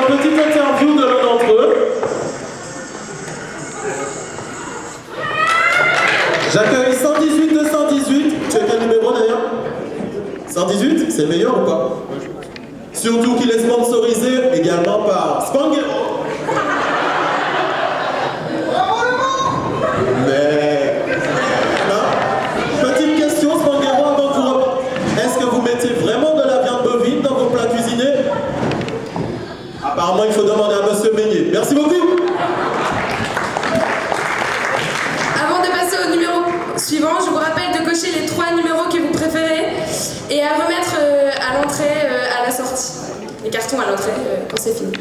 petite interview de l'un d'entre eux. J'accueille 118-218. Tu as quel numéro d'ailleurs? 118, c'est meilleur ou pas? Surtout qu'il est sponsorisé également par Spanghero. Mais... non. Petite question Spanghero avant que vous repartiez. Est-ce que vous mettez vraiment de la viande bovine dans vos plats cuisinés? Apparemment il faut demander à Monsieur Meunier. Merci beaucoup. Avant de passer au numéro suivant, je vous rappelle de cocher les 3 numéros que vous préférez et à remettre à l'entrée, à la sortie. Les cartons à l'entrée quand c'est fini.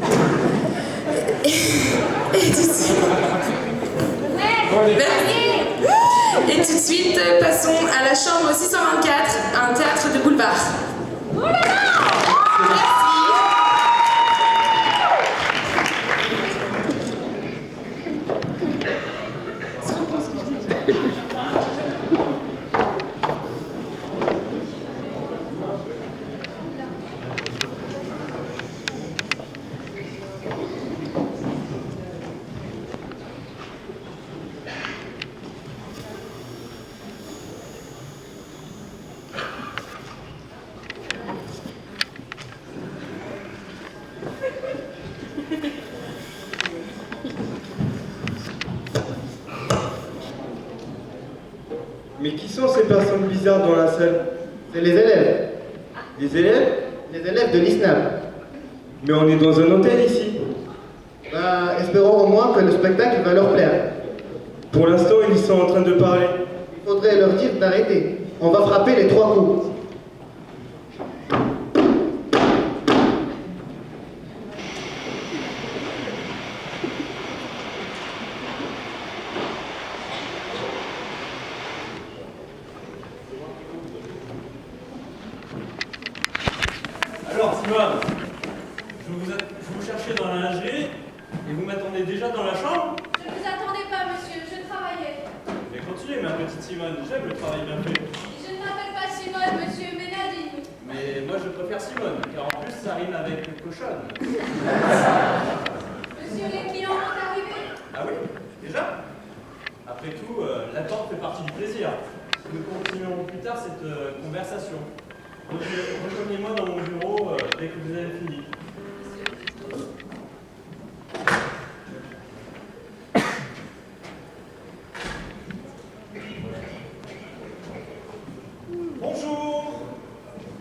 Et tout de suite, passons à la chambre 624, un théâtre de boulevard. Mais qui sont ces personnes bizarres dans la salle? C'est les élèves. Les élèves? Les élèves de l'ISNAM. Mais on est dans un hôtel ici. Bah, espérons au moins que le spectacle va leur plaire. Pour l'instant, ils sont en train de parler. Il faudrait leur dire d'arrêter. On va frapper les 3 coups. Alors, Simone, je vous cherchais dans la lingerie et vous m'attendez déjà dans la chambre? Je ne vous attendais pas, monsieur, je travaillais. Mais continuez, ma petite Simone, j'aime le travail bien fait. Je ne m'appelle pas Simone, monsieur, mais Nadine. Mais moi, je préfère Simone, car en plus, ça rime avec cochonne. Monsieur, les clients vont arriver. Ah oui? Déjà? Après tout, l'attente fait partie du plaisir. Nous continuerons plus tard cette conversation. Donc, rejoignez-moi dans mon bureau dès que vous avez fini. Bonjour.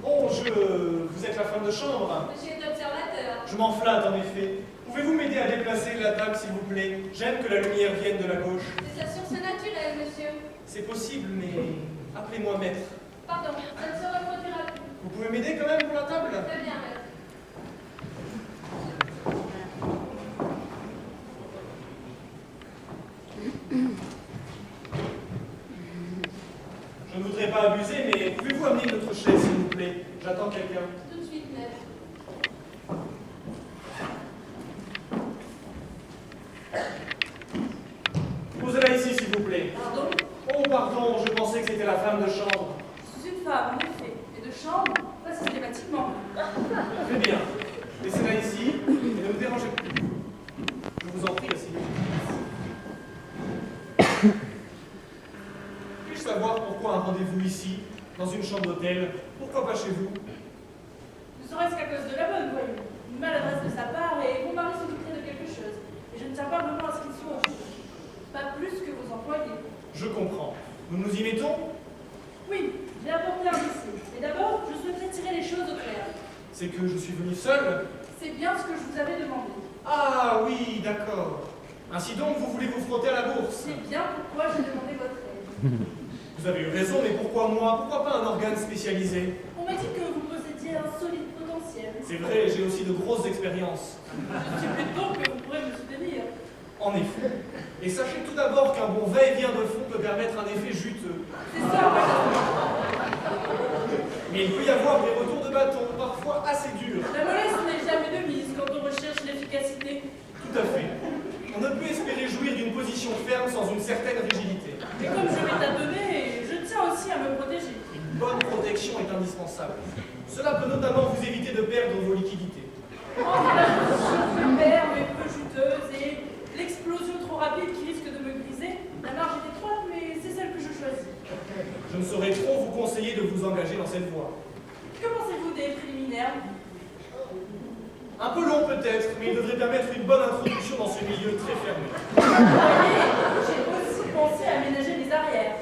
Oh, vous êtes la femme de chambre. Monsieur est observateur. Je m'en flatte, en effet. Pouvez-vous m'aider à déplacer la table, s'il vous plaît? J'aime que la lumière vienne de la gauche. C'est sa source naturelle, monsieur. C'est possible, mais appelez-moi maître. Pardon, ça ne se reproduira plus. Vous pouvez m'aider quand même pour la table? Très bien, maître. Je ne voudrais pas abuser, mais pouvez-vous amener une autre chaise, s'il vous plaît? J'attends quelqu'un. Tout de suite, maître. Posez-la ici, s'il vous plaît. Pardon? Oh, pardon, je pensais que c'était la femme de chambre. Je suis une femme, en effet. Et de chambre, pas systématiquement. Très bien. Laissez-la ici et ne me dérangez plus. Je vous en prie, asseyez-vous. Puis-je savoir pourquoi un rendez-vous ici, dans une chambre d'hôtel? Pourquoi pas chez vous? Ne serait-ce qu'à cause de la bonne, voyez. Une maladresse de sa part et mon mari se douterait de quelque chose. Et je ne tiens pas vraiment à ce qu'il soit. Pas plus que vos employés. Je comprends. Nous nous y mettons? Oui, j'ai apporté un dossier. Mais d'abord, je souhaiterais tirer les choses au clair. C'est que je suis venu seul? C'est bien ce que je vous avais demandé. Ah oui, d'accord. Ainsi donc, vous voulez vous frotter à la bourse? C'est bien pourquoi j'ai demandé votre aide. Vous avez eu raison, mais pourquoi moi? Pourquoi pas un organe spécialisé? On m'a dit que vous possédiez un solide potentiel. C'est vrai, j'ai aussi de grosses expériences. Je suppose donc que vous pourrez me soutenir. En effet. Et sachez tout d'abord qu'un bon va-et-vient de fond peut permettre un effet juteux. C'est ça, voilà. Mais il peut y avoir des retours de bâton, parfois assez durs. La mollesse n'est jamais de mise quand on recherche l'efficacité. Tout à fait. On ne peut espérer jouir d'une position ferme sans une certaine rigidité. Et comme je vais tâtonner, je tiens aussi à me protéger. Une bonne protection est indispensable. Cela peut notamment vous éviter de perdre vos liquidités. Oh, voilà. peu long peut-être, mais il devrait permettre une bonne introduction dans ce milieu très fermé. Vous voyez, j'ai aussi pensé à aménager les arrières.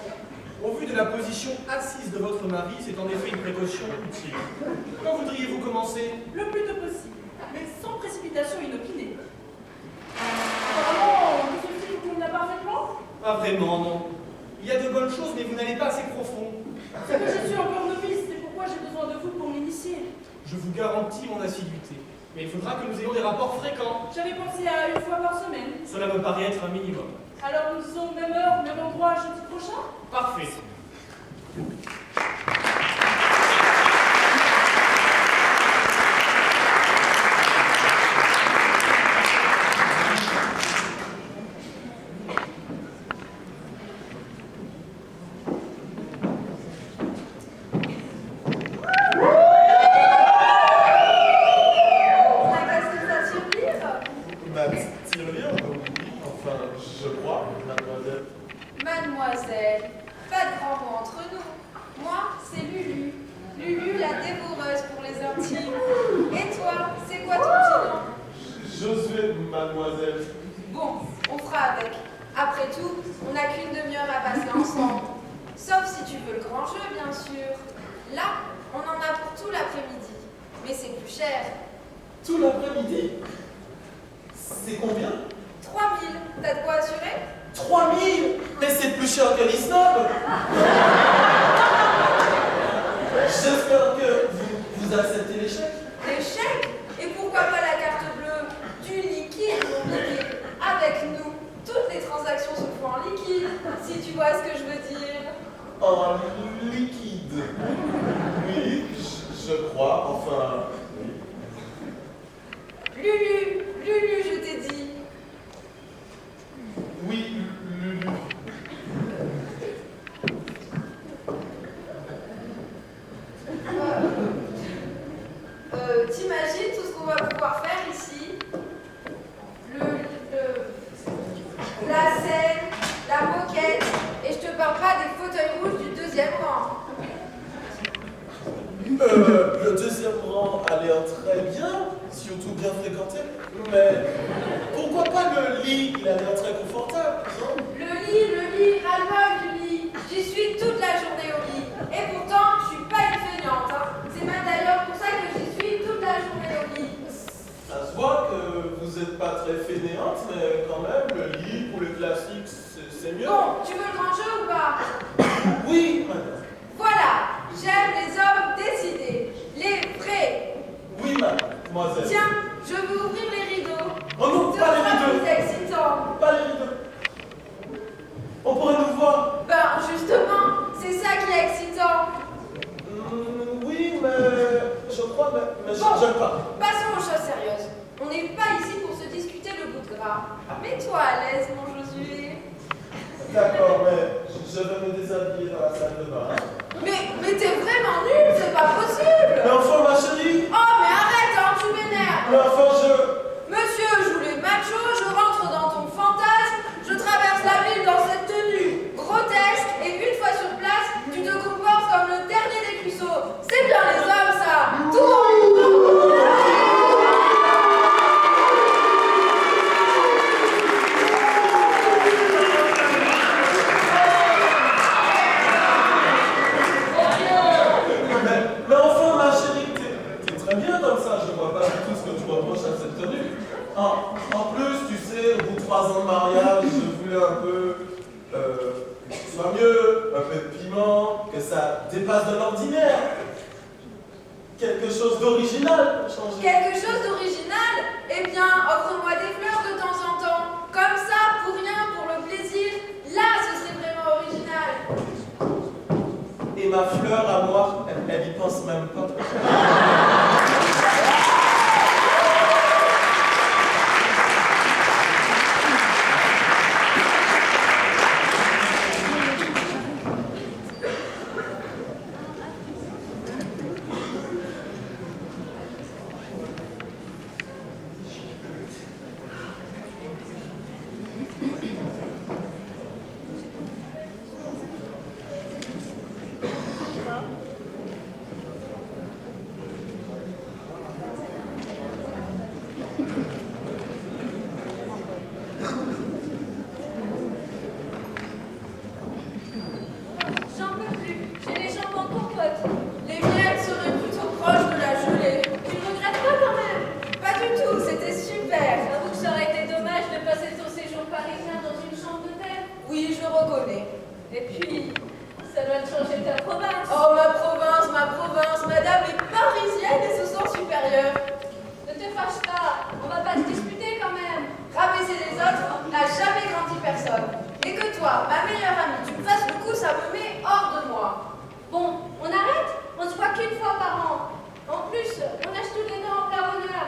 Au vu de la position assise de votre mari, c'est en effet une précaution utile. Quand voudriez-vous commencer? Le plus tôt possible, mais sans précipitation inopinée. Apparemment, tout ceci vous convient parfaitement? Pas vraiment, non. Il y a de bonnes choses, mais vous n'allez pas assez profond. C'est que je suis encore novice, c'est pourquoi j'ai besoin de vous pour m'initier. Je vous garantis mon assiduité. Mais il faudra que nous ayons des rapports fréquents. J'avais pensé à une fois par semaine. Cela me paraît être un minimum. Alors nous disons même heure, même endroit, jeudi prochain? Parfait. On a cassé sa surprise? Ma tirelire, enfin, je crois, mademoiselle. Mademoiselle, pas de grand mot entre nous. Moi, c'est Lulu. Lulu, la dévoreuse pour les intimes. Et toi, c'est quoi ton petit nom? Josué, mademoiselle. Bon, on fera avec. Après tout, on n'a qu'une demi-heure à passer ensemble. Sauf si tu veux le grand jeu, bien sûr. Là, on en a pour tout l'après-midi. Mais c'est plus cher. Tout l'après-midi. C'est combien? 3000. T'as de quoi assurer? 3000. Mais c'est plus cher que l'ISNOB. J'espère que vous acceptez l'échec. Des chèques? Et pourquoi pas la carte bleue? Du liquide, mon bébé. Avec nous, toutes les transactions se font en liquide, si tu vois ce que je veux dire. En liquide. Oui, je crois, enfin... oui. Lulu, je t'ai dit. Oui, Lulu. T'imagines tout ce qu'on va pouvoir faire ici? La scène, la moquette, et je te parle pas des fauteuils rouges du deuxième rang. Le deuxième rang a l'air très bien, surtout bien fréquenté, mais pourquoi pas le lit? Il a l'air très confortable, non? Le lit, ras-le-bol du lit. J'y suis toute la journée au lit. Et pourtant, je suis pas une feignante. Hein. C'est même d'ailleurs pour ça que j'y suis toute la journée au lit. Ça se voit que vous n'êtes pas très fainéante, mais quand même, le lit pour les classiques, c'est mieux. Bon, tu veux le grand jeu ou pas? Oui, madame. Voilà, j'aime les hommes décidés, les vrais. Oui, mademoiselle. Tiens, je veux ouvrir les rideaux. Oh non, Ce pas les sera rideaux. plus excitant. Pas les rideaux. On pourrait nous voir. Ben, justement, c'est ça qui est excitant. Oui, mais je crois, mais Bon. j'aime pas. Passons aux choses sérieuses. On n'est pas ici pour se discuter le bout de gras. Mets-toi à l'aise, mon Josué. D'accord, mais je vais me déshabiller dans la salle de bain. Mais t'es vraiment nul, c'est pas possible. Mais enfin, ma chérie. Oh, mais arrête, hein, tu m'énerves. Mais enfin, Monsieur joue les machos, je rentre dans ton fantasme, je traverse la ville dans cette tenue grotesque, et une fois sur place, tu te comportes comme le dernier des cuisseaux. C'est bien les hommes, ça. Tout le monde. Mais enfin, ma chérie, t'es très bien comme ça. Je vois pas du tout ce que tu reproches à cette tenue. En plus, tu sais, au bout de 3 ans de mariage, je voulais un peu que ce soit mieux, un peu de piment, que ça dépasse de l'ordinaire. Quelque chose d'original pour changer. Quelque chose d'original? Eh bien, offre-moi des fleurs de temps en temps. Comme ça, pour rien, pour le plaisir. Là, ce serait vraiment original. Et ma fleur à moi, elle y pense même pas. J'en peux plus. J'ai les jambes en compote. Les miennes seraient plutôt proches de la gelée. Tu ne regrettes pas quand même? Pas du tout, c'était super. J'avoue que ça aurait été dommage de passer ton séjour parisien dans une chambre d'hôtel. Oui, je reconnais. Et puis, ça doit te changer ta province. Oh, ma province, madame est parisienne et se sent supérieure. Ne te fâche pas, on va pas se disputer quand même. Rabaisser les autres n'a jamais grandi personne. Et que toi, ma meilleure amie, tu me fasses le coup, ça me met hors de moi. Bon, on arrête? On se voit qu'une fois par an. En plus, on lâche tous les dents en plein bonheur.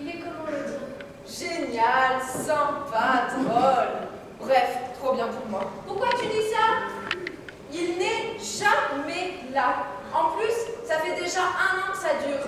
Il est comment le tien? Génial, sympa, drôle. Bref, trop bien pour moi. Pourquoi tu dis ça? Il n'est jamais là. En plus, ça fait déjà 1 an que ça dure.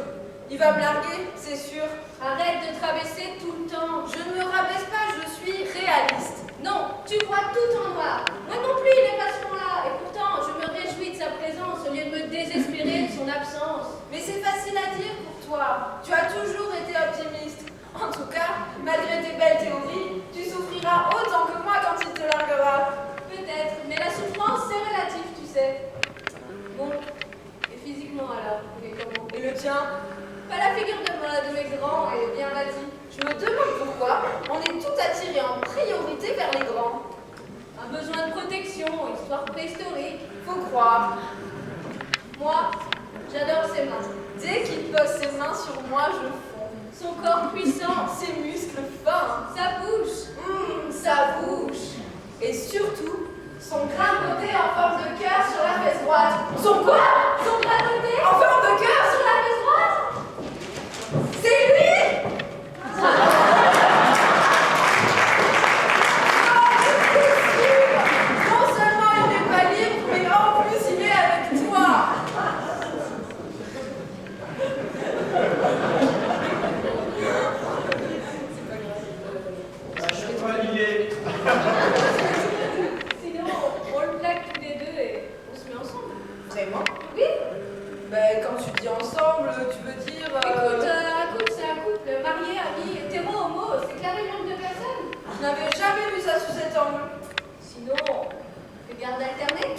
Il va me larguer, c'est sûr. Arrête de te rabaisser tout le temps. Je ne me rabaisse pas, je suis réaliste. Non, tu vois tout en noir. Moi non plus, il est pas souvent là. Et pourtant, je me réjouis de sa présence au lieu de me désespérer de son absence. Mais c'est facile à dire pour toi. Tu as toujours été optimiste. En tout cas, malgré tes belles théories, tu souffriras autant que moi quand il te larguera. Peut-être, mais la souffrance, c'est relatif, tu sais. Bon, et physiquement alors, il est comment? Et le tien? Pas la figure de mes grands et bien bâti. Je me demande pourquoi on est tout attiré en priorité vers les grands. Un besoin de protection, histoire préhistorique, faut croire. Moi, j'adore ses mains. Dès qu'il pose ses mains sur moi, je fonds. Son corps puissant, ses muscles fins, sa bouche. Et surtout, son grain de beauté en forme de cœur sur la fesse droite. Son quoi? Son grain de beauté en forme de cœur sur la fesse droite? C'est lui? Non seulement il n'est pas libre, mais en plus il est avec toi. Chevalier. Sinon, on le plaque tous les deux et on se met ensemble. Vraiment? Oui. Ben, quand tu dis ensemble, tu veux dire... Écoute, un couple, c'est un couple. Marié, ami, hétéro, homo, c'est carré le nombre de personnes. Je n'avais jamais vu ça sous cet angle. Sinon, fais garde alternée.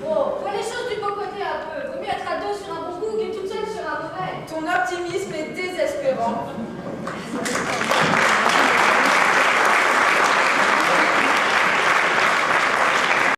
Bon, vois les choses du beau côté un peu. Vaut mieux être à 2 sur un bon coup que toute seule sur un mauvais. Ton optimisme est désespérant.